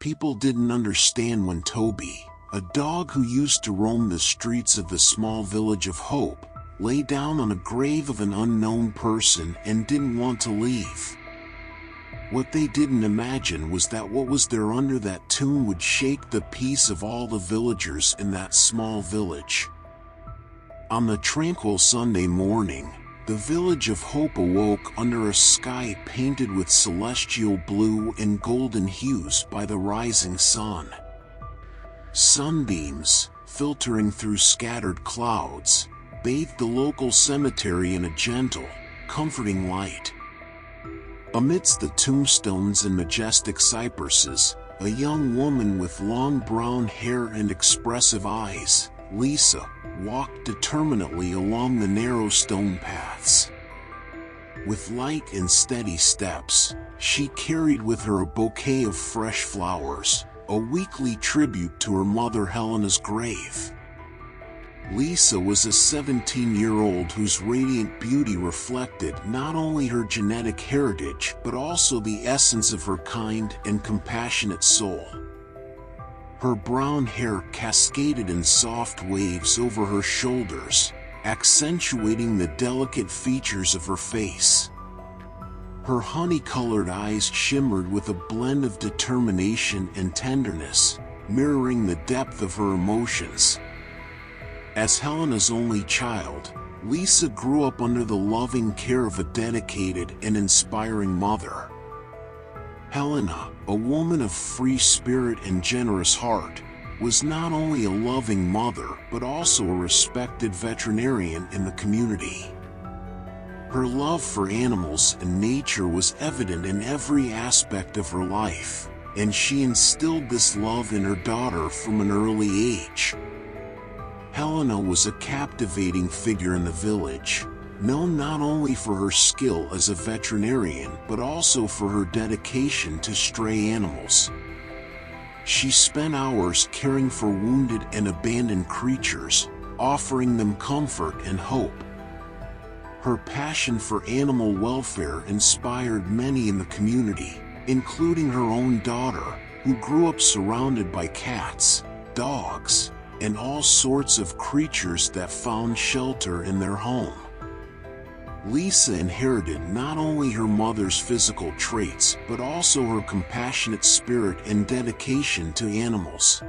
People didn't understand when Toby, a dog who used to roam the streets of the small village of Hope, lay down on a grave of an unknown person and didn't want to leave. What they didn't imagine was that what was there under that tomb would shake the peace of all the villagers in that small village. On the tranquil Sunday morning, the village of Hope awoke under a sky painted with celestial blue and golden hues by the rising sun. Sunbeams, filtering through scattered clouds, bathed the local cemetery in a gentle, comforting light. Amidst the tombstones and majestic cypresses, a young woman with long brown hair and expressive eyes, Lisa, walked determinedly along the narrow stone paths. With light and steady steps, she carried with her a bouquet of fresh flowers, a weekly tribute to her mother Helena's grave. Lisa was a 17-year-old whose radiant beauty reflected not only her genetic heritage but also the essence of her kind and compassionate soul. Her brown hair cascaded in soft waves over her shoulders, accentuating the delicate features of her face. Her honey-colored eyes shimmered with a blend of determination and tenderness, mirroring the depth of her emotions. As Helena's only child, Lisa grew up under the loving care of a dedicated and inspiring mother. Helena, a woman of free spirit and generous heart, was not only a loving mother but also a respected veterinarian in the community. Her love for animals and nature was evident in every aspect of her life, and she instilled this love in her daughter from an early age. Helena was a captivating figure in the village, known not only for her skill as a veterinarian but also for her dedication to stray animals. She spent hours caring for wounded and abandoned creatures, offering them comfort and hope. Her passion for animal welfare inspired many in the community, including her own daughter, who grew up surrounded by cats, dogs, and all sorts of creatures that found shelter in their home. Lisa inherited not only her mother's physical traits but also her compassionate spirit and dedication to animals.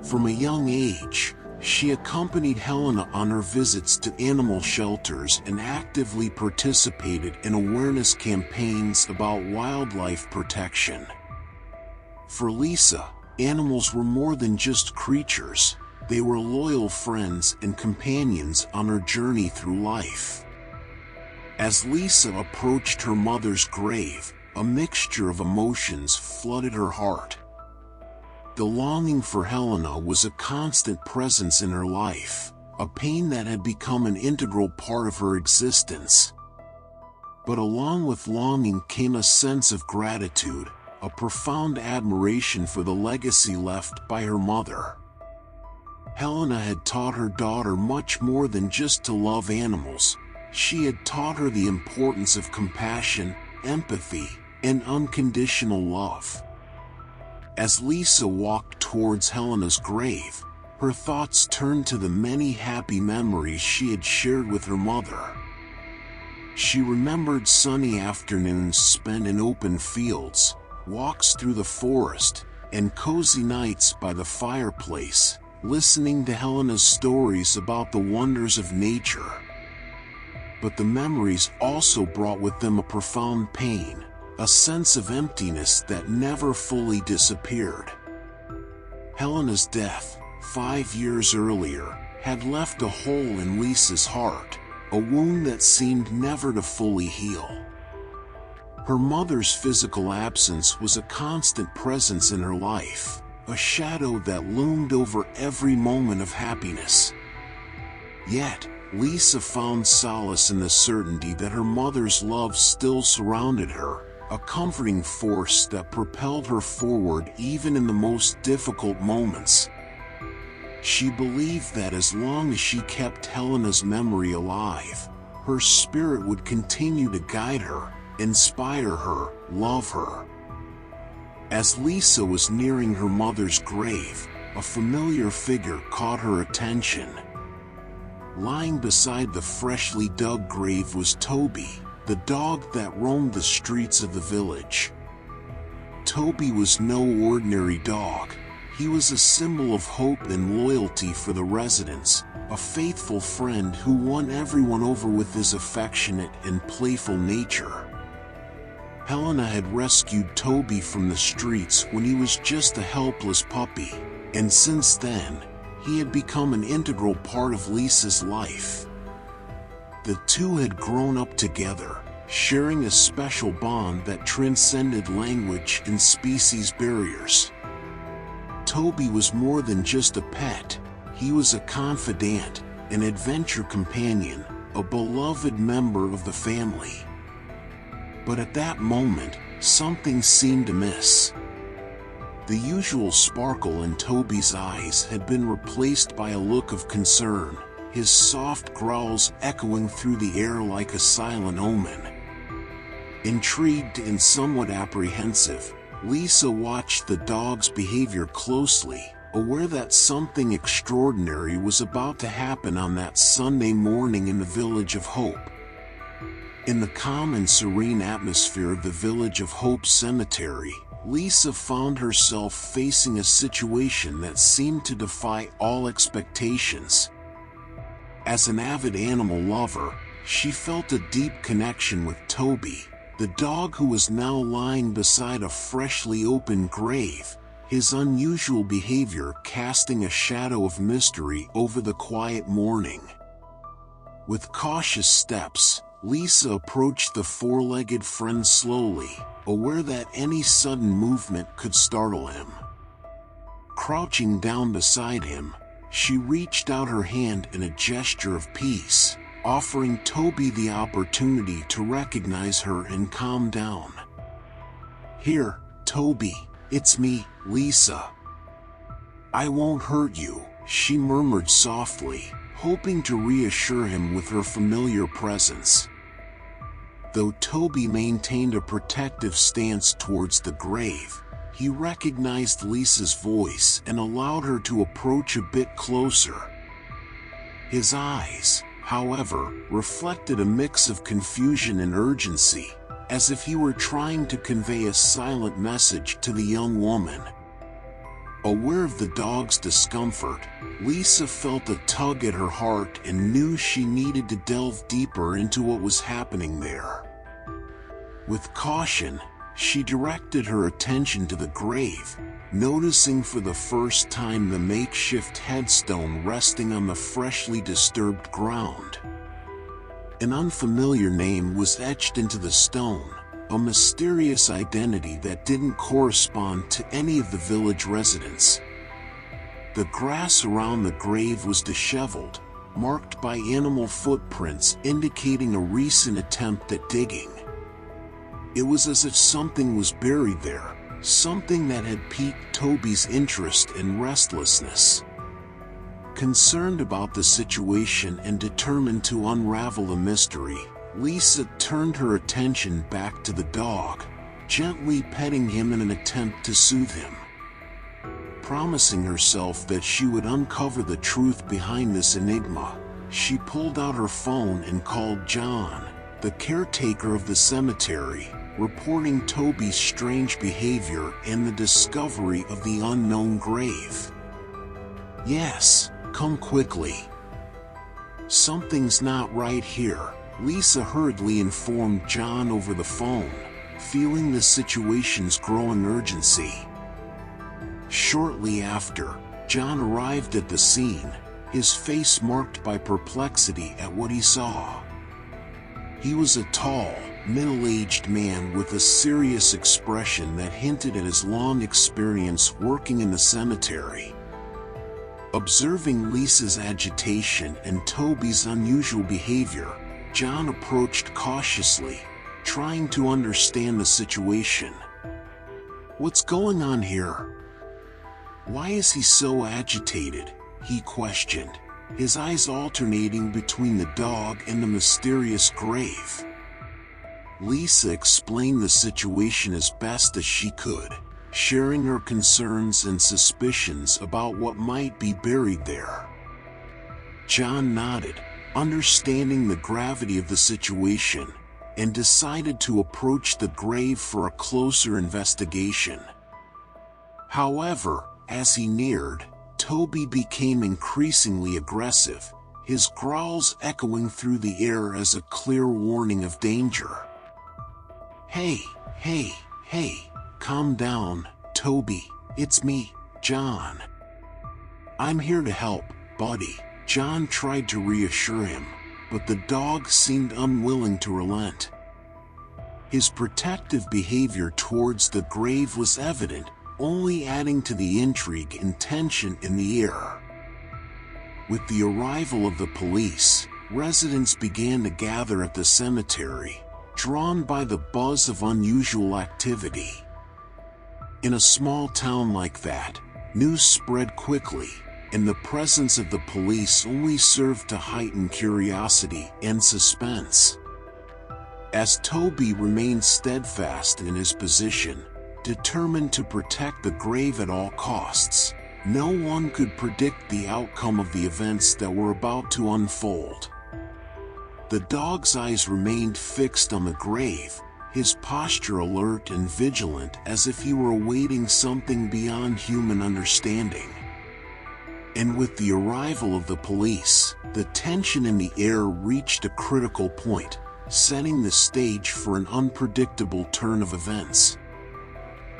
From a young age, she accompanied Helena on her visits to animal shelters and actively participated in awareness campaigns about wildlife protection. For Lisa, animals were more than just creatures, they were loyal friends and companions on her journey through life. As Lisa approached her mother's grave, a mixture of emotions flooded her heart. The longing for Helena was a constant presence in her life, a pain that had become an integral part of her existence. But along with longing came a sense of gratitude, a profound admiration for the legacy left by her mother. Helena had taught her daughter much more than just to love animals. She had taught her the importance of compassion, empathy, and unconditional love. As Lisa walked towards Helena's grave, her thoughts turned to the many happy memories she had shared with her mother. She remembered sunny afternoons spent in open fields, walks through the forest, and cozy nights by the fireplace, listening to Helena's stories about the wonders of nature. But the memories also brought with them a profound pain, a sense of emptiness that never fully disappeared. Helena's death, 5 years earlier, had left a hole in Lisa's heart, a wound that seemed never to fully heal. Her mother's physical absence was a constant presence in her life, a shadow that loomed over every moment of happiness. Yet, Lisa found solace in the certainty that her mother's love still surrounded her, a comforting force that propelled her forward even in the most difficult moments. She believed that as long as she kept Helena's memory alive, her spirit would continue to guide her, inspire her, love her. As Lisa was nearing her mother's grave, a familiar figure caught her attention. Lying beside the freshly dug grave was Toby, the dog that roamed the streets of the village. Toby was no ordinary dog. He was a symbol of hope and loyalty for the residents, a faithful friend who won everyone over with his affectionate and playful nature. Helena had rescued Toby from the streets when he was just a helpless puppy, and since then, he had become an integral part of Lisa's life. The two had grown up together, sharing a special bond that transcended language and species barriers. Toby was more than just a pet. He was a confidant, an adventure companion, a beloved member of the family. But at that moment, something seemed amiss. The usual sparkle in Toby's eyes had been replaced by a look of concern, his soft growls echoing through the air like a silent omen. Intrigued and somewhat apprehensive, Lisa watched the dog's behavior closely, aware that something extraordinary was about to happen on that Sunday morning in the Village of Hope. In the calm and serene atmosphere of the Village of Hope cemetery, Lisa found herself facing a situation that seemed to defy all expectations. As an avid animal lover, she felt a deep connection with Toby, the dog who was now lying beside a freshly opened grave, his unusual behavior casting a shadow of mystery over the quiet morning. With cautious steps, Lisa approached the four-legged friend slowly, aware that any sudden movement could startle him. Crouching down beside him, she reached out her hand in a gesture of peace, offering Toby the opportunity to recognize her and calm down. "Here, Toby, it's me, Lisa. I won't hurt you," she murmured softly, hoping to reassure him with her familiar presence. Though Toby maintained a protective stance towards the grave, he recognized Lisa's voice and allowed her to approach a bit closer. His eyes, however, reflected a mix of confusion and urgency, as if he were trying to convey a silent message to the young woman. Aware of the dog's discomfort, Lisa felt a tug at her heart and knew she needed to delve deeper into what was happening there. With caution, she directed her attention to the grave, noticing for the first time the makeshift headstone resting on the freshly disturbed ground. An unfamiliar name was etched into the stone, a mysterious identity that didn't correspond to any of the village residents. The grass around the grave was disheveled, marked by animal footprints indicating a recent attempt at digging. It was as if something was buried there, something that had piqued Toby's interest and restlessness. Concerned about the situation and determined to unravel the mystery, Lisa turned her attention back to the dog, gently petting him in an attempt to soothe him. Promising herself that she would uncover the truth behind this enigma, she pulled out her phone and called John, the caretaker of the cemetery, reporting Toby's strange behavior and the discovery of the unknown grave. "Yes, come quickly. Something's not right here," Lisa hurriedly informed John over the phone, feeling the situation's growing urgency. Shortly after, John arrived at the scene, his face marked by perplexity at what he saw. He was a tall, middle-aged man with a serious expression that hinted at his long experience working in the cemetery. Observing Lisa's agitation and Toby's unusual behavior, John approached cautiously, trying to understand the situation. "What's going on here? Why is he so agitated?" he questioned, his eyes alternating between the dog and the mysterious grave. Lisa explained the situation as best as she could. sharing her concerns and suspicions about what might be buried there. John nodded, understanding the gravity of the situation, and decided to approach the grave for a closer investigation. However, as he neared, Toby became increasingly aggressive, his growls echoing through the air as a clear warning of danger. Hey, calm down, Toby, it's me, John. I'm here to help, buddy. John tried to reassure him, but the dog seemed unwilling to relent. His protective behavior towards the grave was evident, only adding to the intrigue and tension in the air. With the arrival of the police, residents began to gather at the cemetery, drawn by the buzz of unusual activity. In a small town like that, news spread quickly, and the presence of the police only served to heighten curiosity and suspense. As Toby remained steadfast in his position, determined to protect the grave at all costs, no one could predict the outcome of the events that were about to unfold. The dog's eyes remained fixed on the grave, his posture alert and vigilant as if he were awaiting something beyond human understanding. And with the arrival of the police, the tension in the air reached a critical point, setting the stage for an unpredictable turn of events.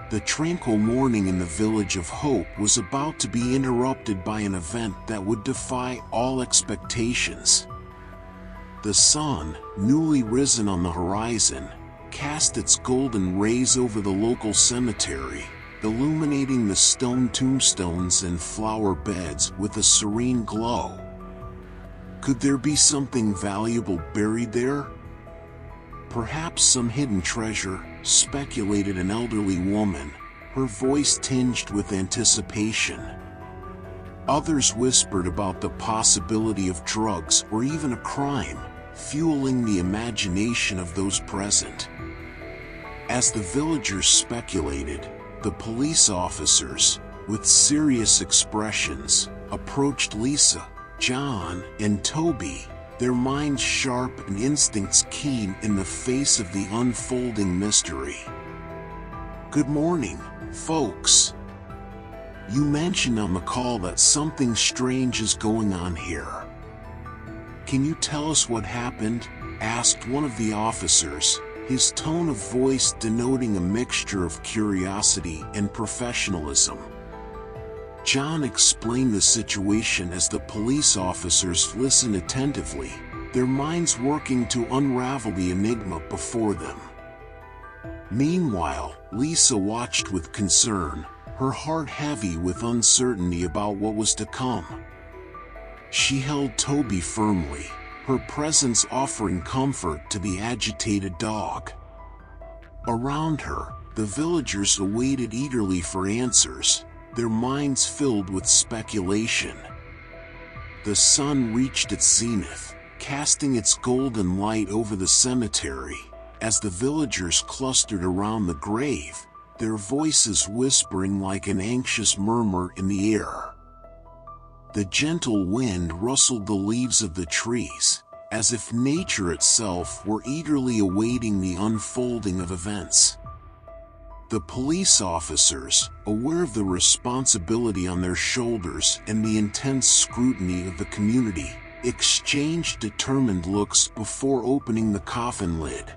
The tranquil morning in the village of Hope was about to be interrupted by an event that would defy all expectations. The sun, newly risen on the horizon, cast its golden rays over the local cemetery, illuminating the stone tombstones and flower beds with a serene glow. Could there be something valuable buried there? Perhaps some hidden treasure, speculated an elderly woman, her voice tinged with anticipation. Others whispered about the possibility of drugs or even a crime, fueling the imagination of those present. As the villagers speculated, the police officers, with serious expressions, approached Lisa, John, and Toby, their minds sharp and instincts keen in the face of the unfolding mystery. "Good morning, folks. You mentioned on the call that something strange is going on here. Can you tell us what happened?" asked one of the officers, his tone of voice denoting a mixture of curiosity and professionalism. John explained the situation as the police officers listened attentively, their minds working to unravel the enigma before them. Meanwhile, Lisa watched with concern, her heart heavy with uncertainty about what was to come. She held Toby firmly, her presence offering comfort to the agitated dog. Around her, the villagers awaited eagerly for answers, their minds filled with speculation. The sun reached its zenith, casting its golden light over the cemetery, as the villagers clustered around the grave, their voices whispering like an anxious murmur in the air. The gentle wind rustled the leaves of the trees, as if nature itself were eagerly awaiting the unfolding of events. The police officers, aware of the responsibility on their shoulders and the intense scrutiny of the community, exchanged determined looks before opening the coffin lid.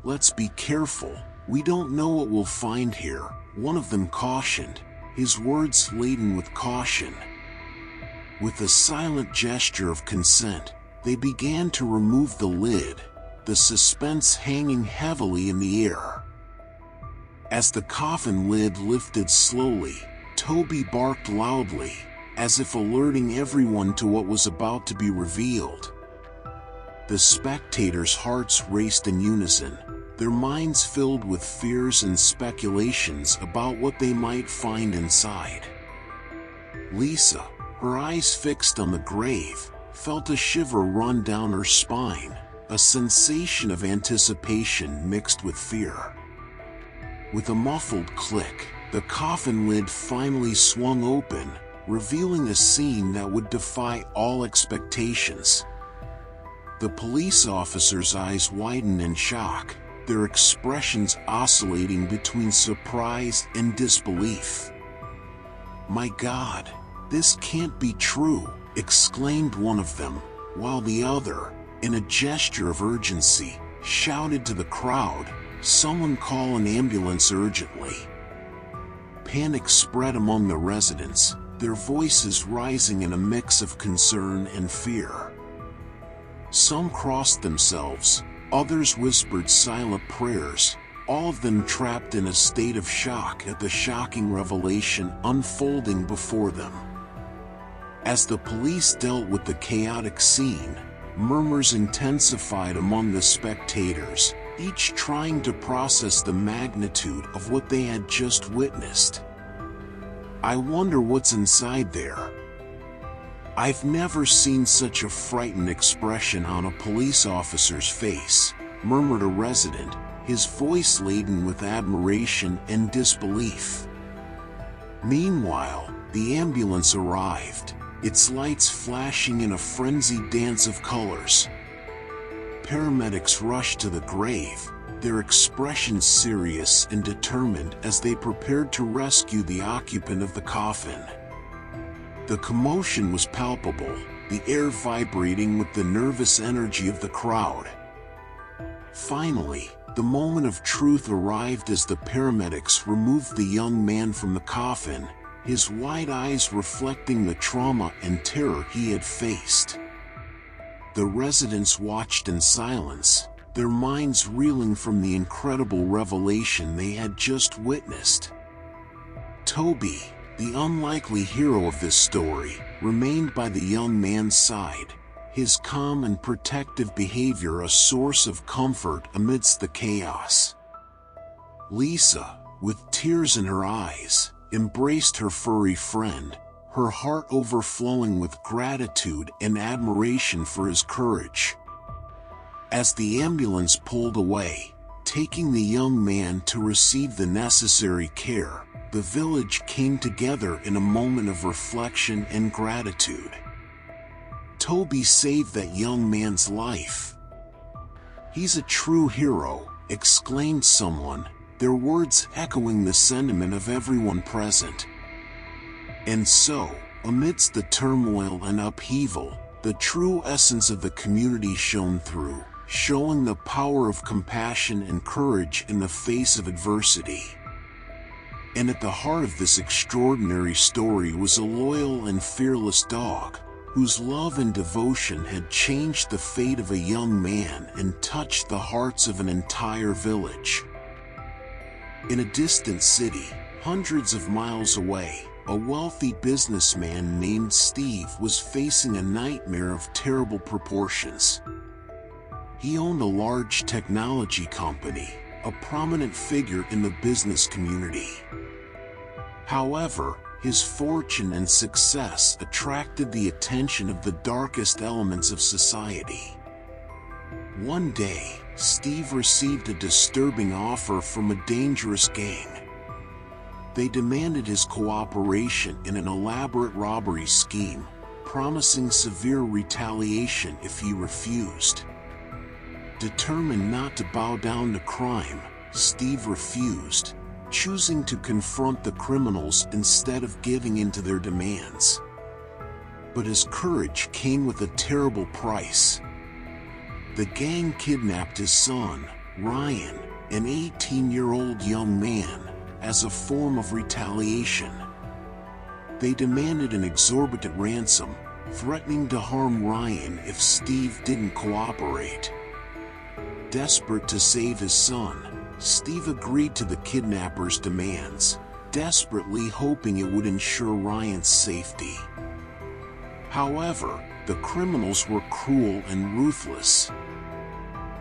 "Let's be careful, we don't know what we'll find here," one of them cautioned, his words laden with caution. With a silent gesture of consent, they began to remove the lid, the suspense hanging heavily in the air. As the coffin lid lifted slowly, Toby barked loudly, as if alerting everyone to what was about to be revealed. The spectators' hearts raced in unison, their minds filled with fears and speculations about what they might find inside. Lisa, her eyes fixed on the grave, felt a shiver run down her spine, a sensation of anticipation mixed with fear. With a muffled click, the coffin lid finally swung open, revealing a scene that would defy all expectations. The police officers' eyes widened in shock, their expressions oscillating between surprise and disbelief. "My God, this can't be true," exclaimed one of them, while the other, in a gesture of urgency, shouted to the crowd, "Someone call an ambulance urgently." Panic spread among the residents, their voices rising in a mix of concern and fear. Some crossed themselves, others whispered silent prayers, all of them trapped in a state of shock at the shocking revelation unfolding before them. As the police dealt with the chaotic scene, murmurs intensified among the spectators, each trying to process the magnitude of what they had just witnessed. "I wonder what's inside there. I've never seen such a frightened expression on a police officer's face," murmured a resident, his voice laden with admiration and disbelief. Meanwhile, the ambulance arrived, its lights flashing in a frenzied dance of colors. Paramedics rushed to the grave, their expressions serious and determined as they prepared to rescue the occupant of the coffin. The commotion was palpable, the air vibrating with the nervous energy of the crowd. Finally, the moment of truth arrived as the paramedics removed the young man from the coffin, his wide eyes reflecting the trauma and terror he had faced. The residents watched in silence, their minds reeling from the incredible revelation they had just witnessed. Toby, the unlikely hero of this story, remained by the young man's side, his calm and protective behavior a source of comfort amidst the chaos. Lisa, with tears in her eyes, embraced her furry friend, her heart overflowing with gratitude and admiration for his courage. As the ambulance pulled away, taking the young man to receive the necessary care, the village came together in a moment of reflection and gratitude. "Toby saved that young man's life. He's a true hero," exclaimed someone, their words echoing the sentiment of everyone present. And so, amidst the turmoil and upheaval, the true essence of the community shone through, showing the power of compassion and courage in the face of adversity. And at the heart of this extraordinary story was a loyal and fearless dog, whose love and devotion had changed the fate of a young man and touched the hearts of an entire village. In a distant city, hundreds of miles away, a wealthy businessman named Steve was facing a nightmare of terrible proportions. He owned a large technology company, a prominent figure in the business community. However, his fortune and success attracted the attention of the darkest elements of society. One day, Steve received a disturbing offer from a dangerous gang. They demanded his cooperation in an elaborate robbery scheme, promising severe retaliation if he refused. Determined not to bow down to crime, Steve refused, choosing to confront the criminals instead of giving in to their demands. But his courage came with a terrible price. The gang kidnapped his son, Ryan, an 18-year-old young man, as a form of retaliation. They demanded an exorbitant ransom, threatening to harm Ryan if Steve didn't cooperate. Desperate to save his son, Steve agreed to the kidnappers' demands, desperately hoping it would ensure Ryan's safety. However, the criminals were cruel and ruthless.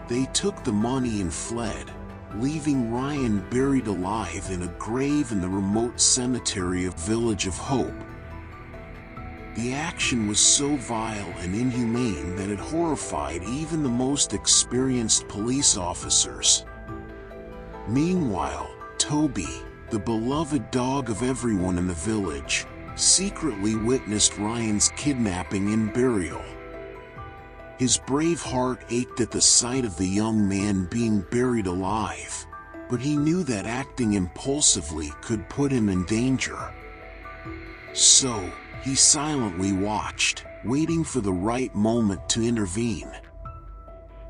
They took the money and fled, leaving Ryan buried alive in a grave in the remote cemetery of Village of Hope. The action was so vile and inhumane that it horrified even the most experienced police officers. Meanwhile, Toby, the beloved dog of everyone in the village, secretly witnessed Ryan's kidnapping and burial. His brave heart ached at the sight of the young man being buried alive, but he knew that acting impulsively could put him in danger. So, he silently watched, waiting for the right moment to intervene.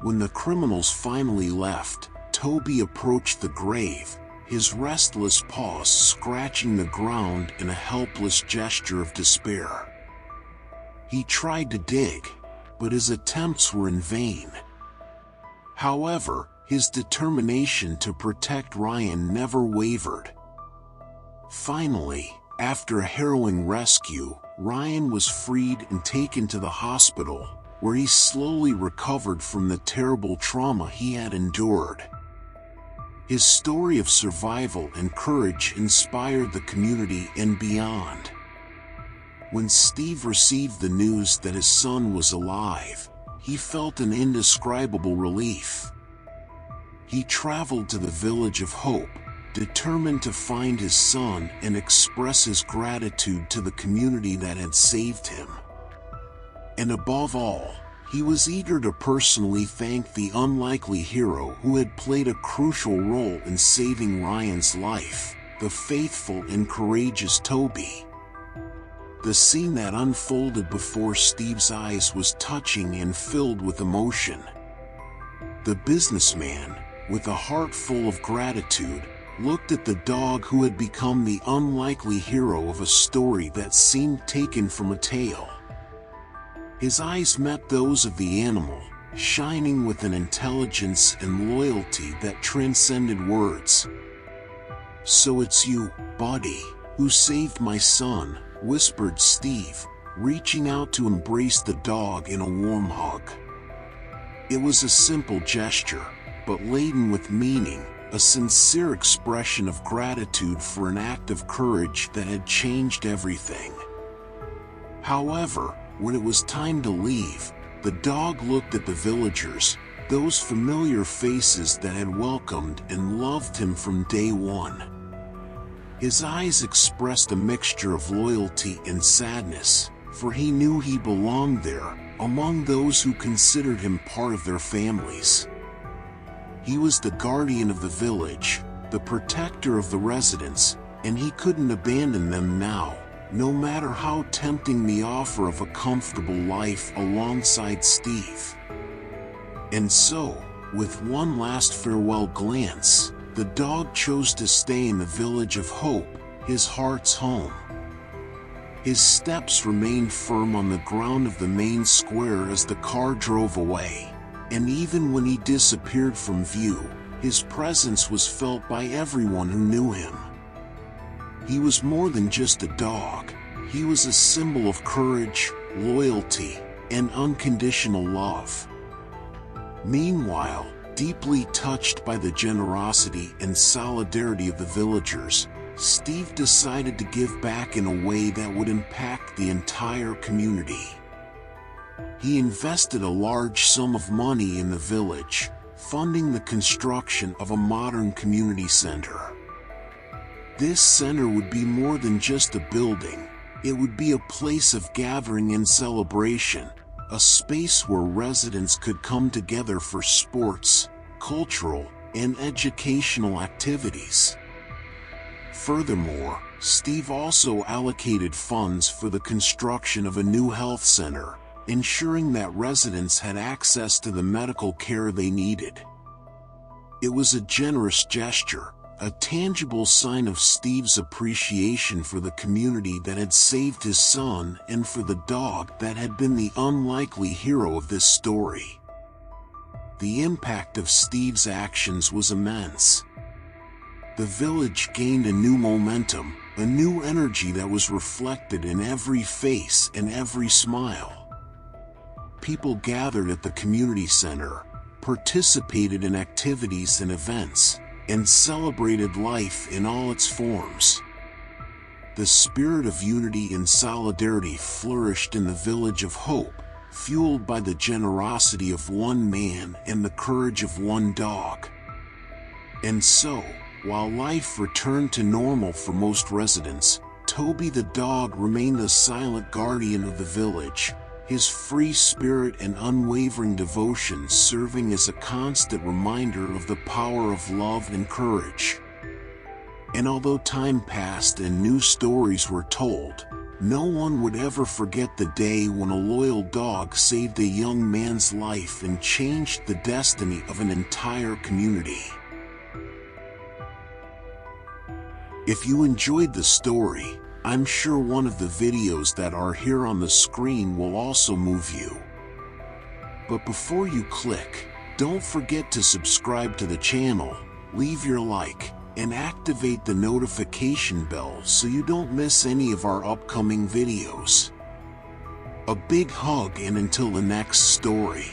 When the criminals finally left, Toby approached the grave, his restless paws scratching the ground in a helpless gesture of despair. He tried to dig, but his attempts were in vain. However, his determination to protect Ryan never wavered. Finally, after a harrowing rescue, Ryan was freed and taken to the hospital, where he slowly recovered from the terrible trauma he had endured. His story of survival and courage inspired the community and beyond. When Steve received the news that his son was alive, he felt an indescribable relief. He traveled to the Village of Hope, determined to find his son and express his gratitude to the community that had saved him. And above all, he was eager to personally thank the unlikely hero who had played a crucial role in saving Ryan's life, the faithful and courageous Toby. The scene that unfolded before Steve's eyes was touching and filled with emotion. The businessman, with a heart full of gratitude, looked at the dog who had become the unlikely hero of a story that seemed taken from a tale. His eyes met those of the animal, shining with an intelligence and loyalty that transcended words. "So it's you, buddy, who saved my son," whispered Steve, reaching out to embrace the dog in a warm hug. It was a simple gesture, but laden with meaning, a sincere expression of gratitude for an act of courage that had changed everything. However, when it was time to leave, the dog looked at the villagers, those familiar faces that had welcomed and loved him from day one. His eyes expressed a mixture of loyalty and sadness, for he knew he belonged there, among those who considered him part of their families. He was the guardian of the village, the protector of the residents, and he couldn't abandon them now, no matter how tempting the offer of a comfortable life alongside Steve. And so, with one last farewell glance, the dog chose to stay in the Village of Hope, his heart's home. His steps remained firm on the ground of the main square as the car drove away, and even when he disappeared from view, his presence was felt by everyone who knew him. He was more than just a dog. He was a symbol of courage, loyalty, and unconditional love. Meanwhile, deeply touched by the generosity and solidarity of the villagers, Steve decided to give back in a way that would impact the entire community. He invested a large sum of money in the village, funding the construction of a modern community center. This center would be more than just a building. It would be a place of gathering and celebration, a space where residents could come together for sports, cultural, and educational activities. Furthermore, Steve also allocated funds for the construction of a new health center, ensuring that residents had access to the medical care they needed. It was a generous gesture, a tangible sign of Steve's appreciation for the community that had saved his son and for the dog that had been the unlikely hero of this story. The impact of Steve's actions was immense. The village gained a new momentum, a new energy that was reflected in every face and every smile. People gathered at the community center, participated in activities and events, and celebrated life in all its forms. The spirit of unity and solidarity flourished in the Village of Hope, fueled by the generosity of one man and the courage of one dog. And so, While life returned to normal for most residents, Toby the dog remained the silent guardian of the village, his free spirit and unwavering devotion serving as a constant reminder of the power of love and courage. And although time passed and new stories were told, no one would ever forget the day when a loyal dog saved a young man's life and changed the destiny of an entire community. If you enjoyed the story, I'm sure one of the videos that are here on the screen will also move you. But before you click, don't forget to subscribe to the channel, leave your like, and activate the notification bell so you don't miss any of our upcoming videos. A big hug and until the next story.